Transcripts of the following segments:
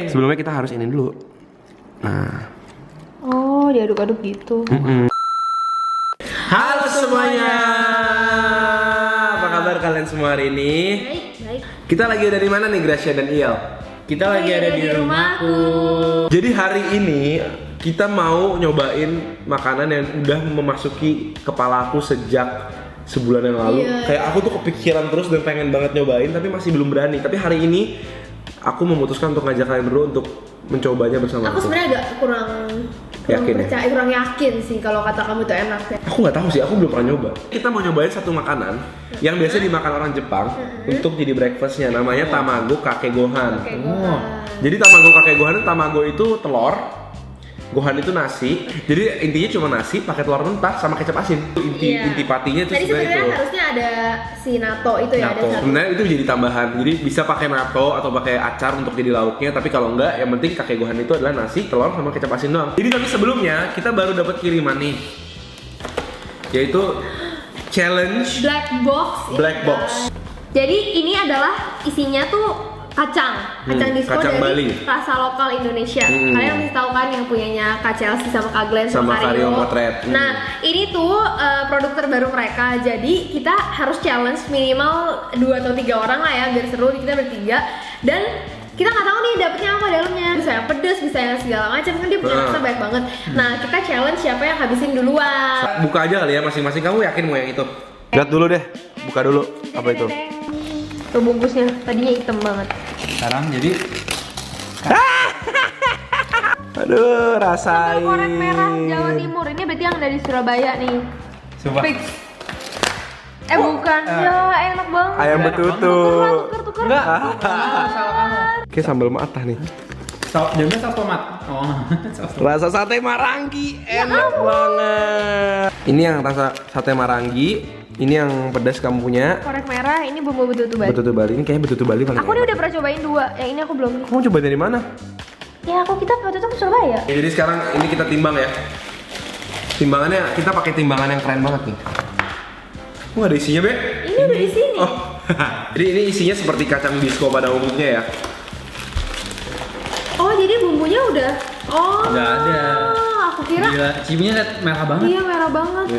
Sebelumnya kita harus ini dulu. Nah. Oh, diaduk-aduk gitu. Halo semuanya. Apa kabar kalian semua hari ini? Baik. Kita lagi ada di mana nih, Gracia dan Iel? Kita lagi ada di rumahku. Jadi hari ini kita mau nyobain makanan yang udah memasuki kepala aku sejak sebulan yang lalu. Kayak aku tuh kepikiran terus dan pengen banget nyobain tapi masih belum berani. Tapi hari ini aku memutuskan untuk ngajak kalian berdua untuk mencobanya bersama Aku sebenarnya agak kurang Yakin ya? percaya, kurang yakin sih kalau kata kamu itu enak ya. Aku nggak tahu sih, aku belum pernah nyoba. Kita mau nyobain satu makanan yang biasa dimakan orang Jepang untuk jadi breakfastnya. Namanya tamago kake gohan. Jadi tamago kake gohan itu tamago itu telur, gohan itu nasi. Jadi intinya cuma nasi pakai telur mentah sama kecap asin. Inti patinya itu Tadi sebenarnya sebenarnya itu. harusnya ada si natto itu ya, ada satu. Sebenarnya itu jadi tambahan. Jadi bisa pakai natto atau pakai acar untuk jadi lauknya. Tapi kalau enggak, yang penting kake gohan itu adalah nasi, telur sama kecap asin doang. Jadi tapi sebelumnya kita baru dapat kiriman nih, yaitu challenge Black Box. Jadi ini adalah isinya tuh kacang disco kacang dari Bali. rasa lokal Indonesia. Kalian pasti tahu kan yang punyanya Kak Chelsea sama Kak Glenn Sama Vario Potret. Nah, ini tuh produk terbaru mereka. Jadi kita harus challenge minimal 2 atau 3 orang lah ya biar seru, kita bertiga. Dan kita nggak tahu nih dapetnya apa dalamnya. Bisa yang pedas, bisa yang segala macam, kan dia punya rasa banyak banget. Nah, kita challenge siapa yang habisin duluan. Buka aja kali ya masing-masing. Kamu yakin mau yang itu? Lihat dulu deh. Buka dulu. Apa itu? Tuh bungkusnya, tadinya hitam banget. Sekarang jadi Aduh, rasain. Korek merah Jawa Timur, ini berarti yang dari Surabaya nih. coba. Fix. Bukan, ya enak banget. Ayam betutu. Tuker. Enggak. Salah kamu. Oke, sambal matah nih. Jamnya saus tomat. Oh. Saus tomat. Rasa sate Marangi enak banget. Ini yang rasa sate Marangi. Ini yang pedas kamu punya. Korek merah, ini bumbu betutu Bali. Betutu Bali. Ini kayaknya betutu Bali paling Aku enak. udah pernah cobain 2, yang ini aku belum. Kamu coba dari mana? Ya kita waktu itu ke Surabaya. Ya, jadi sekarang ini kita timbang ya. Timbangannya kita pakai timbangan yang keren banget nih. Kok nggak ada isinya, Be? Ini udah di sini. Oh. Jadi ini isinya seperti kacang disco pada umumnya ya. Oh, jadi bumbunya udah. Oh. Udah ada. Aku kira. Gila, ciminya liat merah banget. Iya, merah banget.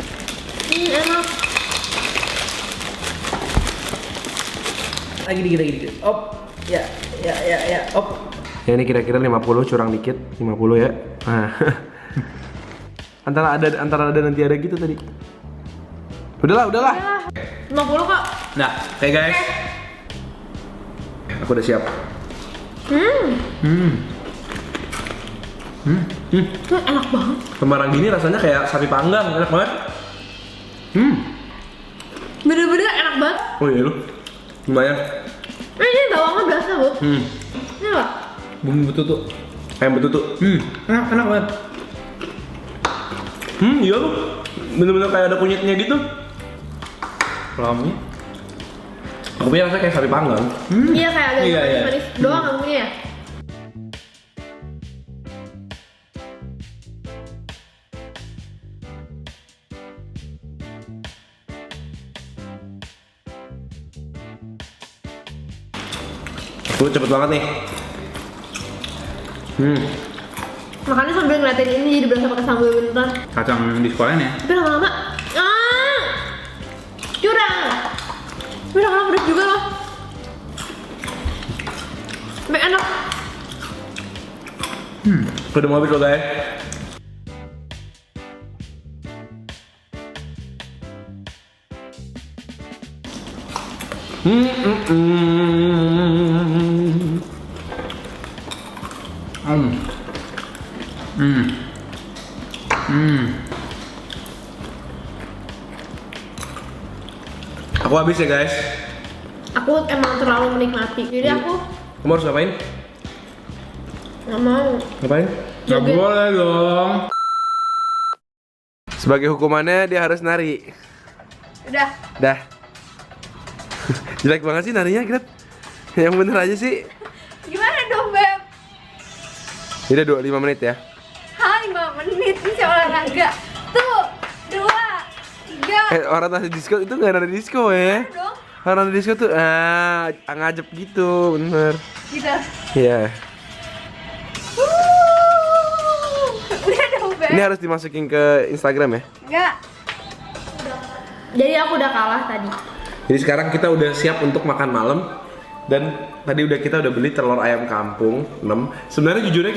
Enak. Lagi dikit. Op. Ya. Op. Ya ini kira-kira 50, curang dikit 50 ya. Nah. antara ada nanti ada gitu tadi. Udahlah. 50 kok. Nah, oke guys. Aku udah siap. Enak banget. Kemarang gini rasanya kayak sapi panggang, enak banget. Bener-bener enak banget. Oh iya lu. Lumayan. Ini bawangnya biasa, Bu. Ini loh. Bumbu betutu. Ayam betutu. Enak banget. Iya lu. Bener-bener kayak ada kunyitnya gitu. Kalau kamunya? Aku punya rasanya kayak sapi panggang. Iya kayak agak Iya. manis doang kamunya ya. Lu cepet banget nih. Makanya sambil ngeliatin ini jadi berasa pakai sambal bentar. Kacang di sekolah ya. Tapi lama-lama curang. Tapi lama-lama pedas juga loh. Tapi enak. Udah mau habis lo guys. Aku habis ya guys. Aku emang terlalu menikmati. Jadi aku Kamu harus ngapain? nggak mau. Ngapain? Nggak boleh dong. Sebagai hukumannya dia harus nari. Udah. Dah. Jelek banget sih narinya, Gret. Yang bener aja sih. Gimana dong, Beb? Udah 5 menit ya. 5 menit bisa olahraga. Tuh, 2, 3. Orang nasi disco itu nggak ada disco ya. Dong. Orang nasi disco tuh ngajep gitu, bener. Gitu. Iya. Ini harus dimasukin ke Instagram ya? Enggak. Jadi aku udah kalah tadi. Jadi sekarang kita udah siap untuk makan malam. Dan tadi kita udah beli telur ayam kampung 6. Sebenarnya jujurnya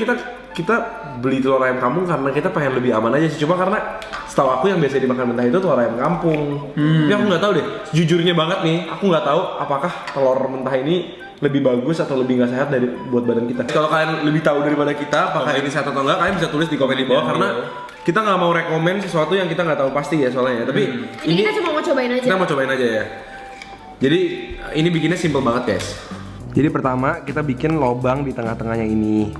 kita beli telur ayam kampung karena kita pengen lebih aman aja sih. Cuma karena setahu aku yang biasa dimakan mentah itu telur ayam kampung. Tapi aku nggak tahu deh. Jujurnya banget nih, aku nggak tahu apakah telur mentah ini lebih bagus atau lebih nggak sehat buat badan kita. Kalau kalian lebih tahu daripada kita apakah ini sehat atau enggak, kalian bisa tulis di komen di bawah karena kita nggak mau rekomen sesuatu yang kita nggak tahu pasti ya soalnya. Tapi ini kita cuma mau cobain aja. Kita mau cobain aja ya. Jadi ini bikinnya simple banget guys. Jadi pertama kita bikin lobang di tengah-tengahnya ini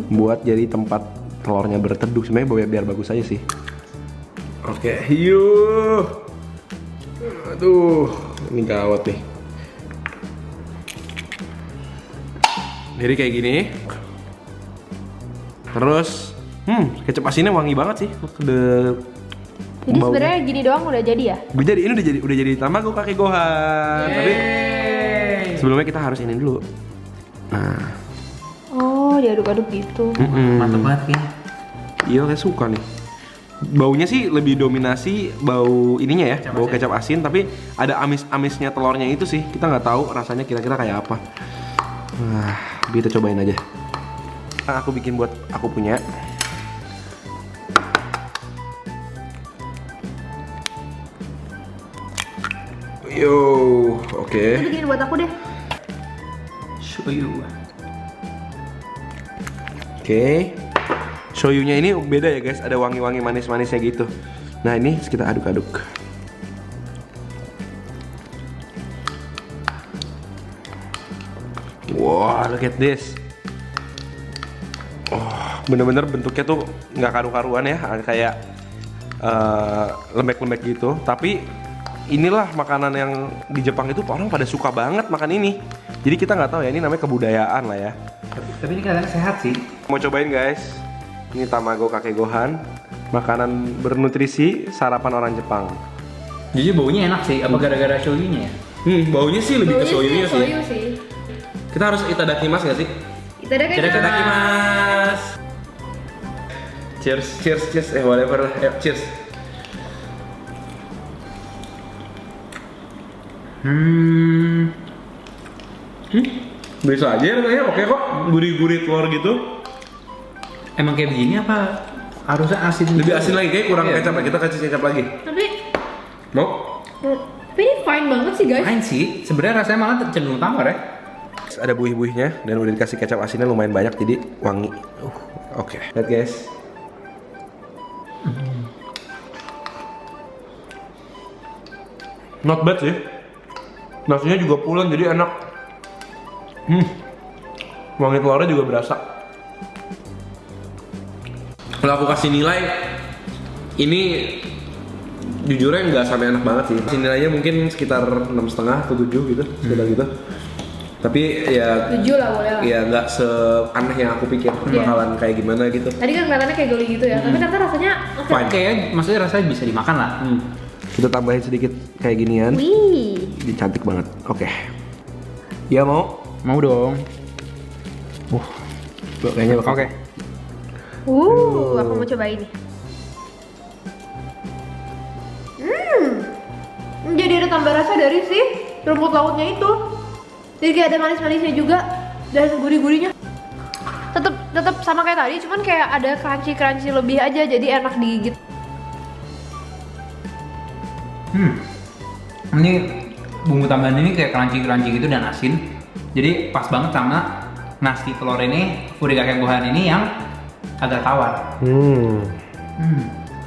buat jadi tempat telurnya berteduh. Sebenarnya biar bagus aja sih. Oke, yuk. Aduh, ini gawat nih. Jadi kayak gini. Terus, kecap asinnya wangi banget sih. Jadi sebenarnya gini doang udah jadi ya? Ini udah jadi tamago kakek gohan. Tapi sebelumnya kita harus ini dulu. Nah. Oh, diaduk-aduk gitu. Mantap banget ya. Iya, saya suka nih. Baunya sih lebih dominasi bau ininya ya, bau kecap asin. Tapi ada amis-amisnya telurnya itu sih. Kita nggak tahu rasanya kira-kira kayak apa. Nah, kita cobain aja. Aku bikin buat aku punya. Yo, oke. Itu bikin buat aku deh. Shoyu. Oke. Shoyunya ini beda ya guys, ada wangi-wangi manis-manisnya gitu. Nah ini kita aduk-aduk. Wow, look at this. Oh, bener-bener bentuknya tuh nggak karu-karuan ya, kayak lembek-lembek gitu. Tapi inilah makanan yang di Jepang itu orang pada suka banget makan ini. Jadi kita nggak tahu ya, ini namanya kebudayaan lah ya. Tapi ini kelihatannya sehat sih. Mau cobain guys. Ini tamago kakek gohan, makanan bernutrisi sarapan orang Jepang. Jadi baunya enak sih, apa gara-gara shoyunya ya? Baunya sih lebih ke shoyunya sih. Shoyu sih. Kita harus itadakimasu nggak sih? Itadakimasu. Cheers, cheers, cheers. Whatever lah. Ayo, cheers. Bisa aja rasanya, oke kok. Gurih-gurih telur gitu. Emang kayak begini apa harusnya asin? Lebih asin lagi, kayak kurang Iya. kecap. Kita kasih kecap lagi. Tapi Mau? ini fine banget sih guys. Main sih, sebenarnya rasanya malah cenderung tawar ya. Ada buih-buihnya dan udah dikasih kecap asinnya lumayan banyak jadi wangi. Oke. Lihat guys. Not bad sih. Nasinya juga pulen jadi enak. Wangi telurnya juga berasa. Kalau aku kasih nilai, ini jujurnya nggak sampai enak banget sih. Kasih nilainya mungkin sekitar 6,5 atau 7 gitu, sekitar gitu. Tapi ya 7 lah boleh lah. ya nggak seaneh yang aku pikir bakalan kayak gimana gitu. Tadi kan kelihatannya kayak geli gitu ya, tapi ternyata rasanya oke. Fine. Kayak maksudnya rasanya bisa dimakan lah. Kita tambahin sedikit kayak ginian. Wih. Ini cantik banget. Oke. Ya mau? Mau dong. Kayaknya bakal. Oke. Aku mau cobain nih. Jadi ada tambah rasa dari si rumput lautnya itu. Jadi kayak ada manis-manisnya juga dan gurih-gurihnya. Tetap sama kayak tadi, cuman kayak ada crunchy lebih aja, jadi enak digigit. Ini bumbu tambahan ini kayak crunchy gitu dan asin. Jadi pas banget sama nasi telur ini, furi kakek gohan ini yang agak tawar.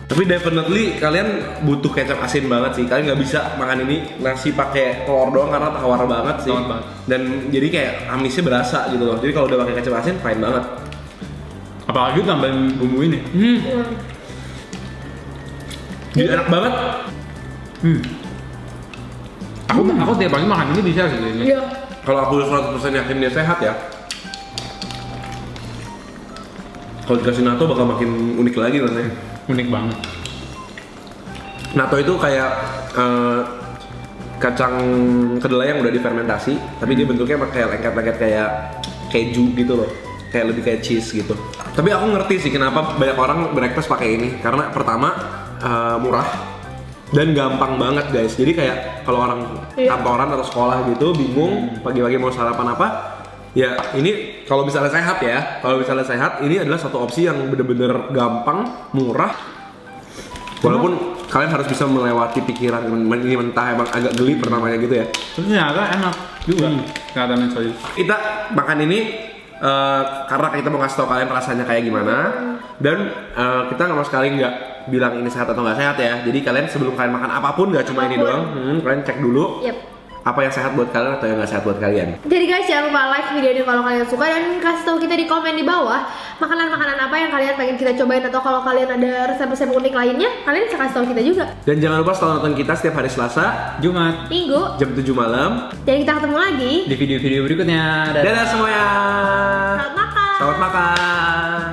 Tapi definitely kalian butuh kecap asin banget sih. Kalian nggak bisa makan ini nasi pakai telur doang karena tawar banget sih. Tawar banget. Dan jadi kayak amisnya berasa gitu loh. Jadi kalau udah pakai kecap asin fine banget. Apalagi tambahin bumbu ini. Jadi enak banget. Aku tiap pagi makan ini bisa sih ini. Iya. Kalau aku 100% yakin dia sehat ya. Kalau dikasih natto bakal makin unik lagi rasanya. Unik banget. Natto itu kayak kacang kedelai yang udah difermentasi, tapi dia bentuknya kayak lengket-lengket kayak keju gitu loh. kayak lebih kayak cheese gitu. Tapi aku ngerti sih kenapa banyak orang breakfast pakai ini, karena pertama murah dan gampang banget guys. Jadi kayak kalau orang kantoran atau sekolah gitu bingung pagi-pagi mau sarapan apa, ya ini kalau misalnya sehat ya, kalau misalnya sehat ini adalah satu opsi yang bener-bener gampang, murah. Walaupun kalian harus bisa melewati pikiran ini mentah emang agak geli pertamanya gitu ya. Terus ternyata enak juga. Kelihatannya sorry. Kita makan ini karena kita mau kasih tau kalian rasanya kayak gimana, dan kita sama sekali nggak bilang ini sehat atau nggak sehat ya. Jadi kalian sebelum kalian makan apapun, nggak cuma ini doang, kalian cek dulu apa yang sehat buat kalian atau yang nggak sehat buat kalian. Jadi guys, jangan lupa like video ini kalau kalian suka, dan kasih tahu kita di komen di bawah makanan-makanan apa yang kalian pengen kita cobain, atau kalau kalian ada resep-resep unik lainnya, kalian bisa kasih tahu kita juga. Dan jangan lupa setelah nonton kita setiap hari Selasa, Jumat, Minggu, jam 7 malam. dan kita ketemu lagi di video-video berikutnya. Dadah semuanya. Selamat makan. Selamat makan.